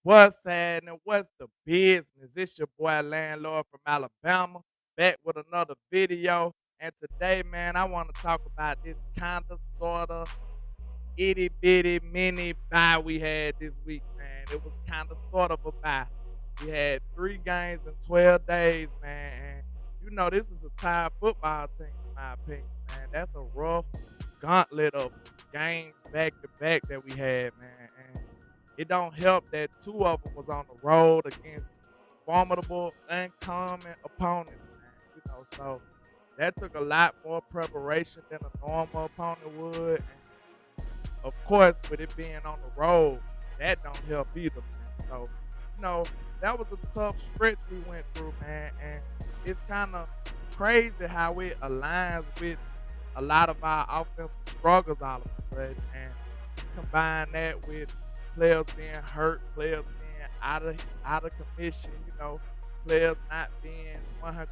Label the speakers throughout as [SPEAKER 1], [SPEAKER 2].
[SPEAKER 1] What's happening? What's the business? It's your boy Landlord from Alabama, back with another video. And today, man, I want to talk about this kind of, sort of, itty bitty mini bye we had this week, man. It was kind of, sort of a bye. We had 3 games in 12 days, man. And this is a tired football team, in my opinion, man. That's a rough gauntlet of games back to back that we had, man. And it don't help that 2 of them was on the road against formidable, uncommon opponents, man. So that took a lot more preparation than a normal opponent would. And of course, with it being on the road, that don't help either, man. So, you know, that was a tough stretch we went through, man. And it's kind of crazy how it aligns with a lot of our offensive struggles all of a sudden. And combine that with players being hurt, players being out of commission, players not being 100%.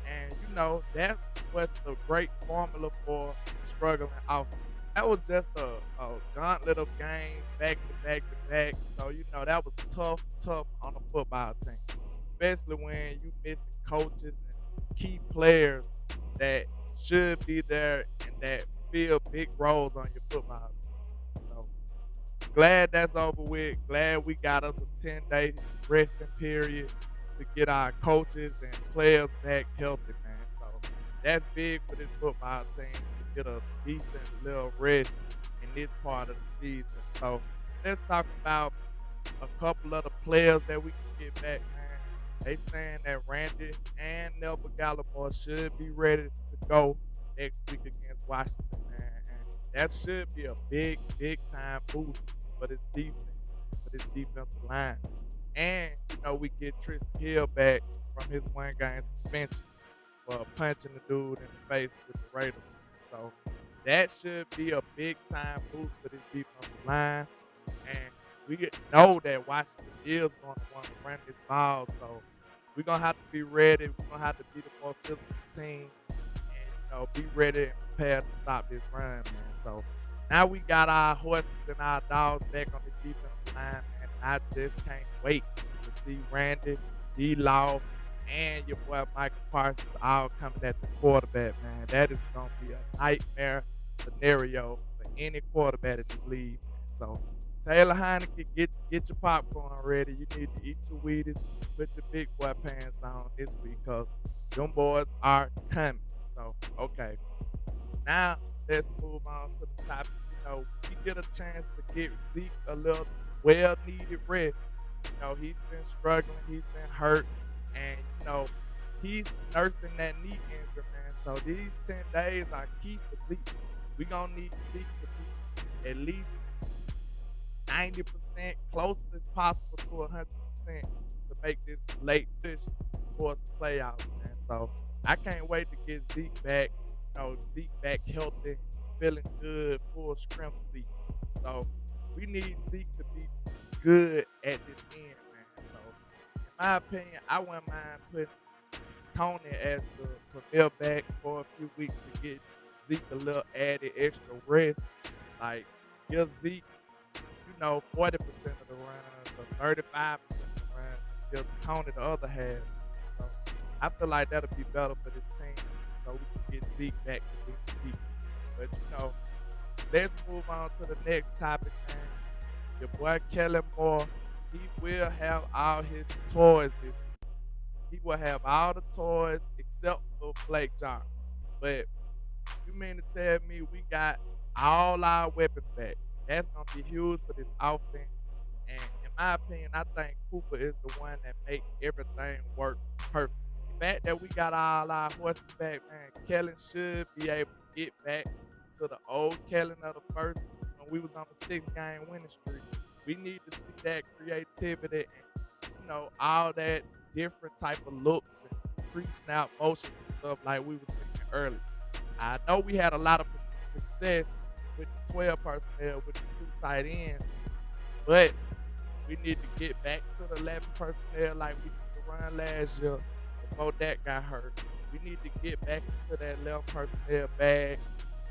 [SPEAKER 1] And that's what's the great formula for struggling offense. That was just a gauntlet of games back to back to back. So that was tough on the football team, especially when you missing coaches and key players that should be there and that fill big roles on your football team. So glad that's over with. Glad we got us a 10-day resting period to get our coaches and players back healthy, man. So that's big for this football team to get a decent little rest in this part of the season. So let's talk about a couple of the players that we can get back, man. They saying that Randy and Nelson Gallimore should be ready to go next week against Washington, man. And that should be a big time boost for this defense, for this defensive line. And we get Tristan Hill back from his 1 game suspension for punching the dude in the face with the Raiders. So that should be a big time boost for this defensive line. And we know that Washington is going to want to run this ball. So we're going to have to be ready. We're going to have to be the more physical team and be ready and prepared to stop this run, man. So now we got our horses and our dogs back on the defensive line, man. I just can't wait to see Randy, D-Law, and your boy Michael Parsons all coming at the quarterback, man. That is going to be a nightmare scenario for any quarterback in the league. So Taylor Heineke, get your popcorn ready. You need to eat your Wheaties, put your big boy pants on this week because them boys are coming. So, okay. Now, let's move on to the topic. We get a chance to get Zeke a little well-needed rest. He's been struggling. He's been hurt. And, he's nursing that knee injury, man. So these 10 days are key for Zeke. We're going to need Zeke to be at least 90% close as possible to 100% to make this late push towards the playoffs, man. So I can't wait to get Zeke back, Zeke back healthy, feeling good, full strength Zeke. So we need Zeke to be good at this end, man. So in my opinion, I wouldn't mind putting Tony as the premier back for a few weeks to get Zeke a little added extra rest. Like give Zeke 40% of the runs or 35% of the runs, give Tony the other half. So I feel like that'll be better for this team so we can get Zeke back to being Zeke. But let's move on to the next topic, man. Your boy Kellen Moore, he will have all his toys this week. He will have all the toys except for Blake Jarwin. But you mean to tell me we got all our weapons back? That's going to be huge for this offense. And in my opinion, I think Cooper is the one that makes everything work perfect. The fact that we got all our horses back, man, Kellen should be able to get back to the old Kellen of the first when we was on the 6-game winning streak. We need to see that creativity and, all that different type of looks and pre-snap motion and stuff like we were seeing earlier. I know we had a lot of success with the 12 personnel, with the 2 tight ends, but we need to get back to the 11 personnel like we used to run last year before that got hurt. We need to get back into that 11 personnel bag.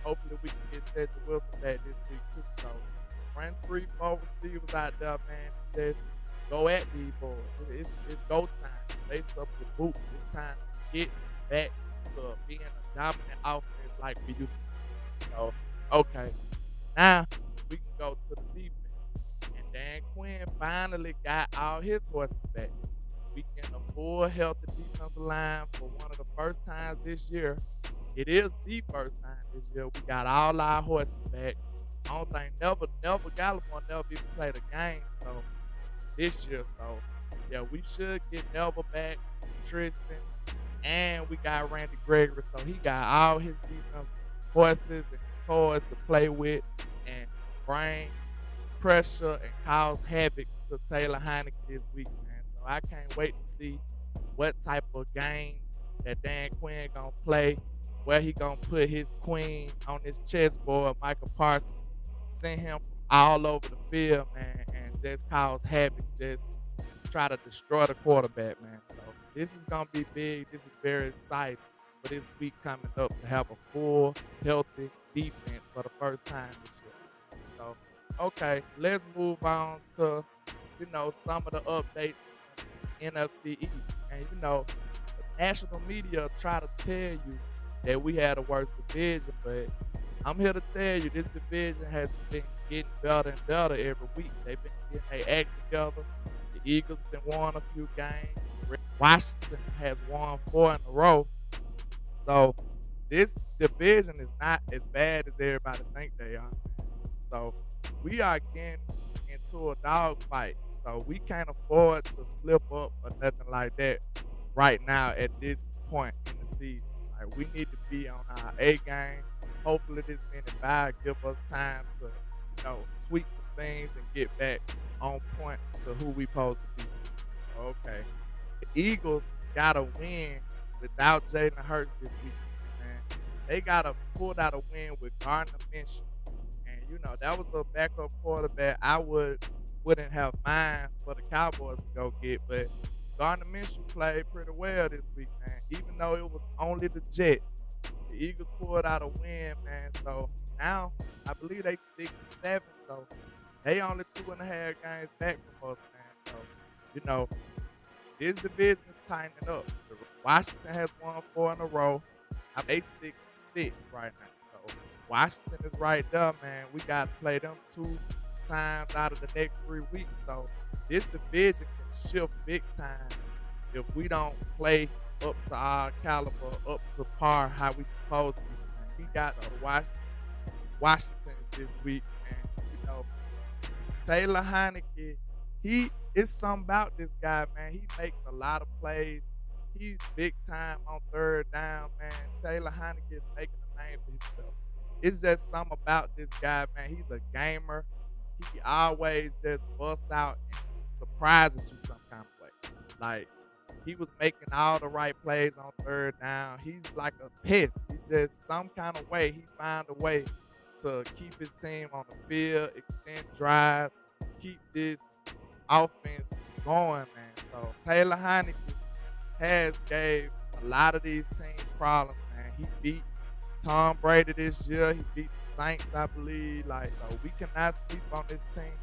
[SPEAKER 1] Hopefully we can get Cedric Wilson back this week too. So run 3, 4 receivers out there, man, and just go at these boys. It's go time. Lace up your boots. It's time to get back to being a dominant offense like we used to. So, okay, now we can go to the defense. And Dan Quinn finally got all his horses back. We getting a full healthy defensive line for one of the first times this year. It is the first time this year we got all our horses back. I don't think never Gallimore never even played a game so this year. So yeah, we should get Nelva back, Tristan, and we got Randy Gregory. So he got all his defense horses and toys to play with and bring pressure and cause havoc to Taylor Heineke this week, man. So I can't wait to see what type of games that Dan Quinn gonna play, where he gonna put his queen on his chessboard, Michael Parsons, send him from all over the field, man, and just cause havoc, just try to destroy the quarterback, man. So this is gonna be big. This is very exciting for this week coming up to have a full, healthy defense for the first time this year. So, okay, let's move on to, some of the updates in NFC East. And, the national media try to tell you that we had the worst division, but I'm here to tell you this division has been getting better and better every week. They've been getting their act together. The Eagles been won a few games. Washington has won 4 in a row. So this division is not as bad as everybody think they are. So we are getting into a dogfight. So we can't afford to slip up or nothing like that right now at this point in the season. Like, we need to be on our A game. Hopefully this mini bye give us time to, tweak some things and get back on point to who we supposed to be. Okay. The Eagles got a win without Jalen Hurts this week, man. They got a pulled out a win with Gardner Minshew. And that was a backup quarterback I wouldn't have mind for the Cowboys to go get, but Gardner Minshew played pretty well this week, man. Even though it was only the Jets, the Eagles pulled out a win, man. So now I believe they 6-7, so they only 2.5 games back from us, man. So this division is tightening up. Washington has won 4 in a row. They 6-6 right now. So Washington is right there, man. We got to play them 2 times out of the next 3 weeks. So this division can shift big time if we don't play up to our caliber, up to par how we supposed to be. Man. We got Washington this week, and Taylor Heineke, it's something about this guy, man. He makes a lot of plays. He's big time on third down, man. Taylor Heineke is making a name for himself. It's just something about this guy, man. He's a gamer. He always just busts out and surprises you some kind of way. Like, he was making all the right plays on third down. He's like a pest. He just, some kind of way, he found a way to keep his team on the field, extend drives, keep this offense going, man. So Taylor Heineke has gave a lot of these teams problems, man. He beat Tom Brady this year. He beat the Saints, I believe. Like, so we cannot sleep on this team.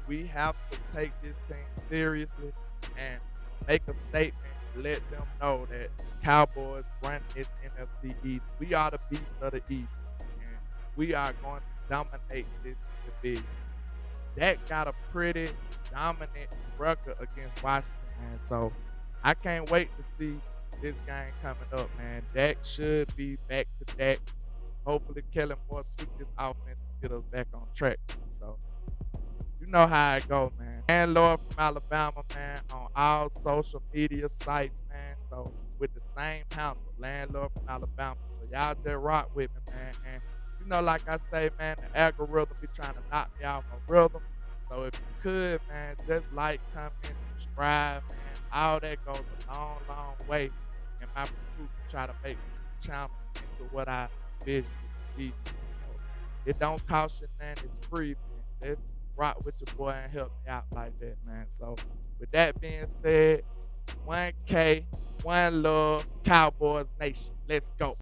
[SPEAKER 1] We have to take this team seriously and make a statement to let them know that Cowboys run this NFC East. We are the beast of the East, and we are going to dominate this division. That got a pretty dominant record against Washington, man. So I can't wait to see this game coming up, man. Dak should be back to Dak. Hopefully, Kellen Moore tweak this offense and get us back on track. So you know how it go, man. LandLord from Alabama, man, on all social media sites, man. So with the same handle, LandLord from Alabama. So y'all just rock with me, man. And like I say, man, the algorithm be trying to knock me off my rhythm. So if you could, man, just like, comment, subscribe, man. All that goes a long, long way in my pursuit to try to make this channel into what I vision it to be. So it don't cost you nothing. It's free, man. Just rock with your boy and help me out like that, man. So with that being said, 1K, one love, Cowboys Nation. Let's go.